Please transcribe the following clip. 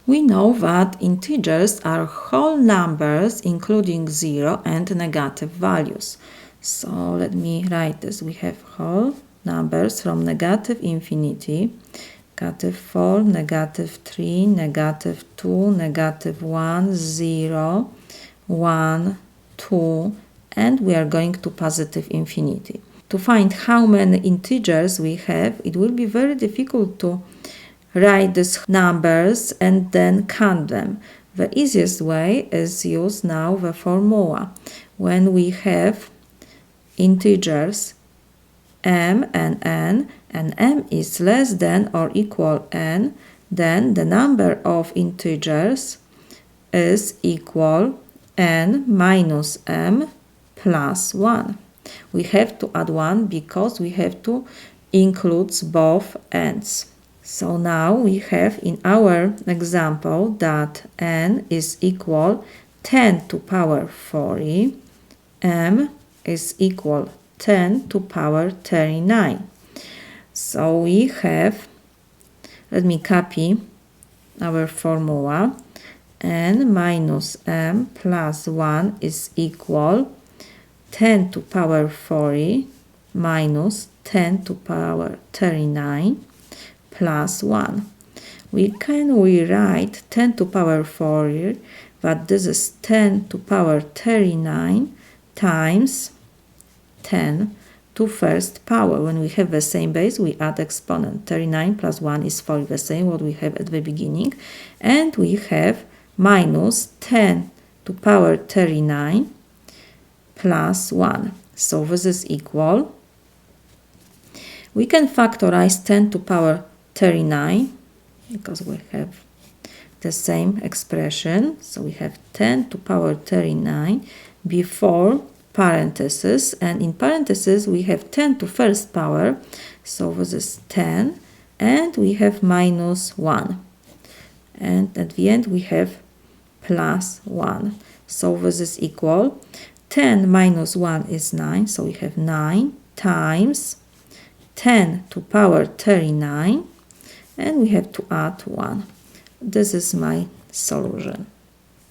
We know that integers are whole numbers including 0 and negative values. So let me write this. We have whole numbers from negative infinity, -4, -3, -2, -1, 0, 1, 2, and we are going to positive infinity. To find how many integers we have, it will be very difficult to write these numbers and then count them. The easiest way is use now the formula. When we have integers m and n, and m is less than or equal n, then the number of integers is equal n minus m plus 1. We have to add 1 because we have to include both ends. So now we have in our example that n is equal 10 to power 40, m is equal 10 to power 39. So we have, let me copy our formula, n minus m plus 1 is equal 10 to power 40 minus 10 to power 39 plus 1. We can rewrite 10 to power 40, but this is 10 to power 39 times 10 to first power. When we have the same base, we add exponent. 39 plus 1 is 40, the same what we have at the beginning. And we have minus 10 to power 39 plus 1. So this is equal. We can factorize 10 to power 39 because we have the same expression. So we have 10 to power 39 before parentheses, and in parentheses we have 10 to first power, so this is 10, and we have minus 1, and at the end we have plus 1. So this is equal. 10 minus 1 is 9, so we have 9 times 10 to power 39, and we have to add 1. This is my solution.